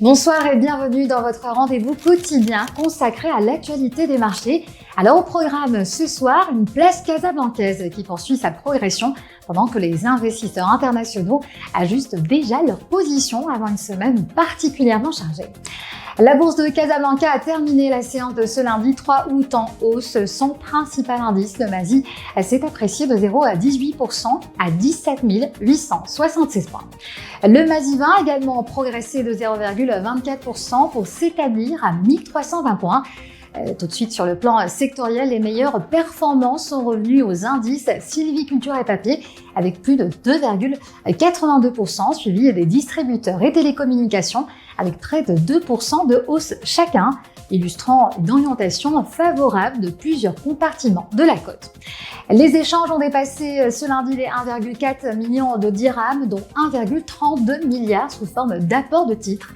Bonsoir et bienvenue dans votre rendez-vous quotidien consacré à l'actualité des marchés. Alors au programme ce soir, une place casablancaise qui poursuit sa progression pendant que les investisseurs internationaux ajustent déjà leur position avant une semaine particulièrement chargée. La bourse de Casablanca a terminé la séance de ce lundi 3 août en hausse. Son principal indice, le MASI, s'est apprécié de 0,18% à 17 876 points. Le MASI 20 a également progressé de 0,24% pour s'établir à 1320 points. Tout de suite, sur le plan sectoriel, les meilleures performances sont revenues aux indices sylviculture et papier avec plus de 2,82%, suivi des distributeurs et télécommunications avec près de 2% de hausse chacun, illustrant une orientation favorable de plusieurs compartiments de la cote. Les échanges ont dépassé ce lundi les 1,4 millions de dirhams, dont 1,32 milliards sous forme d'apport de titres.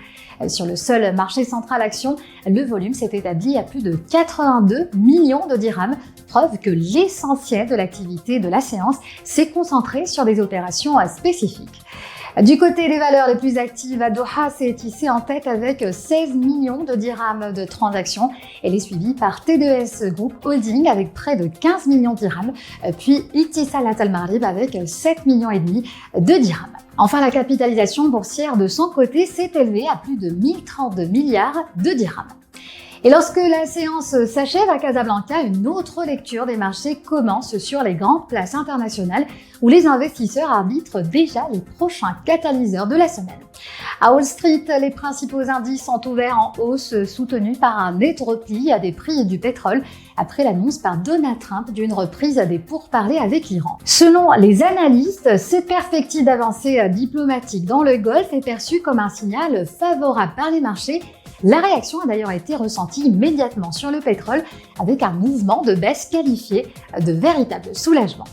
Sur le seul marché central action, le volume s'est établi à plus de 82 millions de dirhams, preuve que l'essentiel de l'activité de la séance s'est concentré sur des opérations spécifiques. Du côté des valeurs les plus actives, Doha s'est tissé en tête avec 16 millions de dirhams de transactions. Elle est suivie par T2S Group Holding avec près de 15 millions de dirhams, puis Itisalat Al Marib avec 7,5 millions de dirhams. Enfin, la capitalisation boursière de son côté s'est élevée à plus de 1032 milliards de dirhams. Et lorsque la séance s'achève à Casablanca, une autre lecture des marchés commence sur les grandes places internationales où les investisseurs arbitrent déjà les prochains catalyseurs de la semaine. À Wall Street, les principaux indices sont ouverts en hausse, soutenus par un net repli des prix du pétrole après l'annonce par Donald Trump d'une reprise des pourparlers avec l'Iran. Selon les analystes, cette perspective d'avancée diplomatique dans le Golfe est perçue comme un signal favorable par les marchés. La réaction a d'ailleurs été ressentie immédiatement sur le pétrole avec un mouvement de baisse qualifié de véritable soulagement.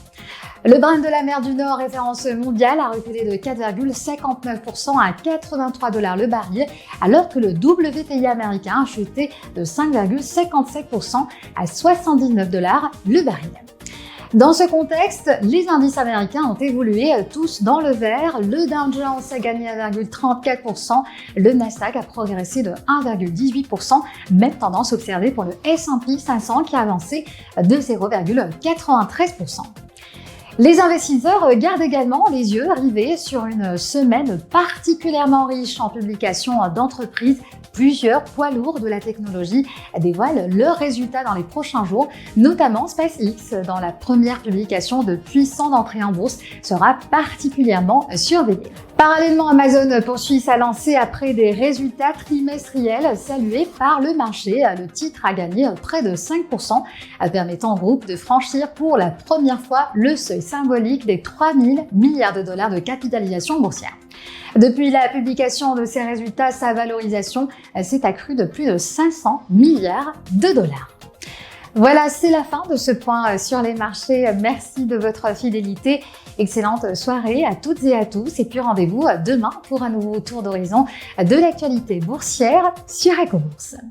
Le Brent de la mer du Nord, référence mondiale, a reculé de 4,59% à 83 $ le baril, alors que le WTI américain a chuté de 5,57% à 79 $ le baril. Dans ce contexte, les indices américains ont évolué tous dans le vert. Le Dow Jones a gagné 1,34%, le Nasdaq a progressé de 1,18%, même tendance observée pour le S&P 500 qui a avancé de 0,93%. Les investisseurs gardent également les yeux rivés sur une semaine particulièrement riche en publications d'entreprises. Plusieurs poids lourds de la technologie dévoilent leurs résultats dans les prochains jours, notamment SpaceX, dont la première publication depuis son entrée en bourse sera particulièrement surveillée. Parallèlement, Amazon poursuit sa lancée après des résultats trimestriels salués par le marché. Le titre a gagné près de 5%, permettant au groupe de franchir pour la première fois le seuil symbolique des 3 000 milliards de dollars de capitalisation boursière. Depuis la publication de ces résultats, sa valorisation s'est accrue de plus de 500 milliards de dollars. Voilà, c'est la fin de ce point sur les marchés. Merci de votre fidélité. Excellente soirée à toutes et à tous. Et puis rendez-vous demain pour un nouveau tour d'horizon de l'actualité boursière sur Ecobourse.